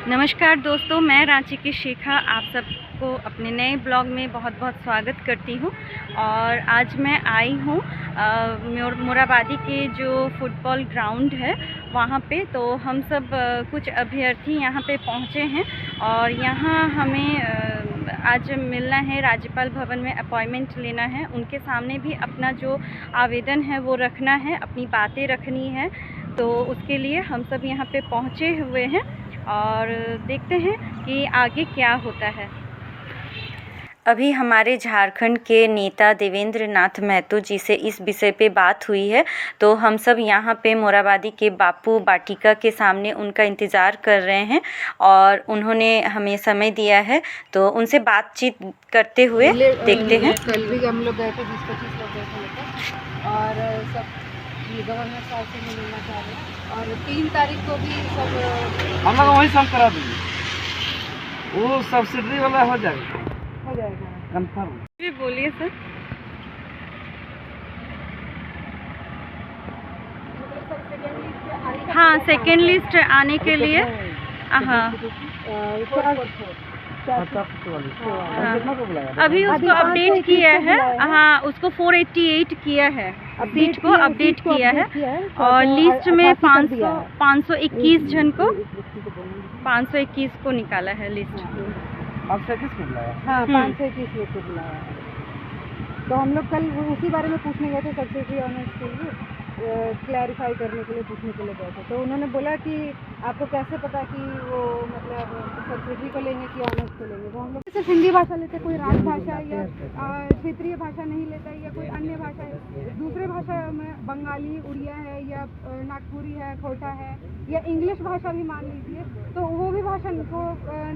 नमस्कार दोस्तों, मैं रांची की शिखा आप सबको अपने नए ब्लॉग में बहुत बहुत स्वागत करती हूँ। और आज मैं आई हूँ मोराबादी के जो फुटबॉल ग्राउंड है वहाँ पे। तो हम सब कुछ अभ्यर्थी यहाँ पे पहुँचे हैं और यहाँ हमें आज मिलना है, राज्यपाल भवन में अपॉइंटमेंट लेना है। उनके सामने भी अपना जो आवेदन है वो रखना है, अपनी बातें रखनी है। तो उसके लिए हम सब यहाँ पे पहुँचे हुए हैं और देखते हैं कि आगे क्या होता है। अभी हमारे झारखंड के नेता देवेंद्र नाथ महतो जी से इस विषय पे बात हुई है। तो हम सब यहाँ पे मोराबादी के बापू वाटिका के सामने उनका इंतज़ार कर रहे हैं और उन्होंने हमें समय दिया है, तो उनसे बातचीत करते हुए देखते हैं। कल भी हम लोग गए थे, 20-25 लोग गए थे लेकर, और सब गवर्नर साहब से मिलना चाह रहे हैं। और 3 तारीख को भी सब हम लोग वही सब करा देंगे, वो सब्सिडी वाला हो जाएगा कंफर्म। जी बोलिए सर। हाँ, सेकेंड लिस्ट आने के लिए हाँ अभी उसको अपडेट किया है। हाँ, उसको 488 किया है, सीट को अपडेट किया है। और लिस्ट में 521 जन को 521 को निकाला है लिस्ट। अब से किसको बुलाया? हाँ, 521 लोग को बुलाया है। तो हम लोग कल उसी बारे में पूछने गए थे, सब्सिडी ऑनर्स के लिए क्लैरिफाई करने के लिए पूछने के लिए गए थे। तो उन्होंने बोला कि आपको कैसे पता कि वो मतलब सब्सिडी को लेंगे कि ऑनर्स को लेंगे। तो हम लोग सिर्फ हिंदी भाषा लेते, कोई राजभाषा या क्षेत्रीय भाषा नहीं लेता या कोई अन्य भाषा है। दूसरे भाषा में बंगाली, उड़िया है या नागपुरी है, खोटा है या इंग्लिश भाषा भी मान लीजिए, तो वो भी भाषा को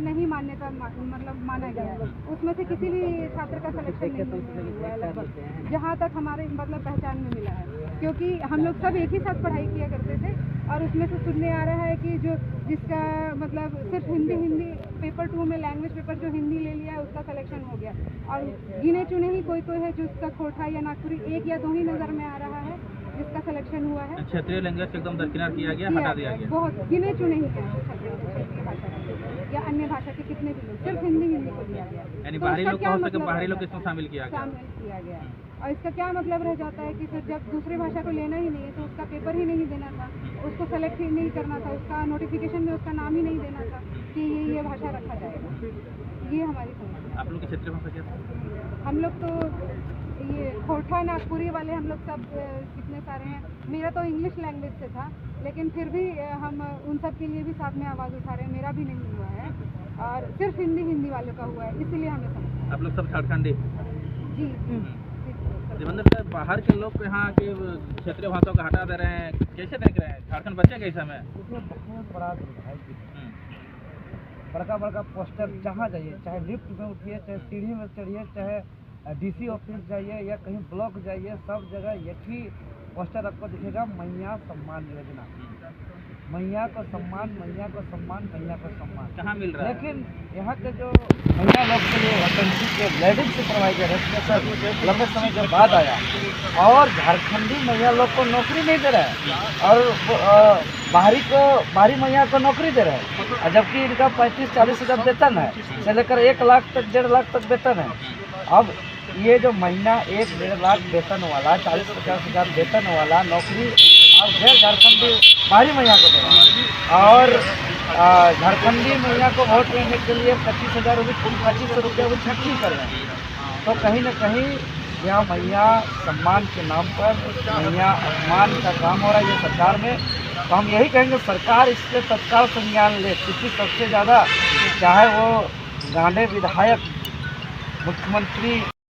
नहीं मान्यता मतलब माना गया है। उसमें से किसी भी छात्र का सिलेक्शन नहीं हुआ है लगभग, जहाँ तक हमारे मतलब पहचान में मिला है। क्योंकि हम लोग सब एक ही साथ पढ़ाई किया करते थे और उसमें से सुनने आ रहा है कि जो जिसका मतलब सिर्फ हिंदी पेपर 2 में लैंग्वेज पेपर जो हिंदी ले लिया है उसका सिलेक्शन हो गया। और गिने चुने ही कोई है जो उसका खोटा या नागपुरी 1 या 2 ही नज़र में आ रहा है जिसका सिलेक्शन हुआ है। क्षेत्रीय लैंग्वेज एकदम दरकिनार किया गया, हटा दिया गया। बहुत गिने चुने ही क्षेत्रीय भाषा या अन्य भाषा के कितने भी लोग, सिर्फ हिंदी को दिया गया। यानी बाहरी लोग को हो सके बाहरी लोग इसमें शामिल किया गया। और इसका क्या मतलब रह जाता है कि फिर जब दूसरे भाषा को लेना ही नहीं है तो उसका पेपर ही नहीं देना था, उसको सेलेक्ट ही नहीं करना था, उसका नोटिफिकेशन में उसका नाम ही नहीं देना था कि ये भाषा रखा जाएगा। ये हमारी समस्या। आप लोग की क्षेत्रीय भाषा क्या था? हम लोग तो ये खोटा नागपुरी वाले हम लोग सब कितने सारे हैं। मेरा तो इंग्लिश लैंग्वेज से था, लेकिन फिर भी हम उन सब के लिए भी साथ में आवाज़ उठा रहे हैं। मेरा भी नहीं हुआ है और सिर्फ हिंदी वालों का हुआ है, इसीलिए हमें समझ। आप लोग सब झारखंडी? जी। मतलब बाहर के लोग यहाँ के क्षेत्रीय भाषाओं को हटा दे रहे हैं, कैसे देख रहे हैं? झारखंड बचेगा इस समय? बहुत बड़ा बड़का बड़का पोस्टर जहाँ जाइए, चाहे लिफ्ट में उठिए, चाहे सीढ़ी में चढ़िए, चाहे डीसी ऑफिस जाइए या कहीं ब्लॉक जाइए, सब जगह एक ही पोस्टर आपको दिखेगा, मैया सम्मान योजना। मैया को सम्मान, मैया को सम्मान, मैया को सम्मान। कहाँ मिल रहा है? लेकिन यहाँ के जो महिला लोग के लिए वैकेंसी के लेडीज से प्रोवाइडर है, लंबे समय के बाद आया और झारखंडी महिला लोग को नौकरी नहीं दे रहा है और बाहरी महिला को नौकरी दे रहा है, जबकि इनका 35-40 हज़ार वेतन है, से लेकर 1 लाख तक 1.5 लाख तक वेतन है। अब ये जो महीना 1-1.5 लाख वेतन वाला, 40-50 हज़ार वेतन वाला नौकरी अब फिर झारखंडी बाहरी महिला को दे रहा है और झारखंडी महिला को वोट लेने के लिए 25,000 रुपये 2500 रुपये वो छठी कर रहे हैं। तो कहीं ना कहीं यहाँ महिला सम्मान के नाम पर महिला अपमान का काम हो रहा है ये सरकार में। तो हम यही कहेंगे सरकार इस पर तत्काल संज्ञान ले, क्योंकि सबसे ज़्यादा चाहे वो गांडे विधायक, मुख्यमंत्री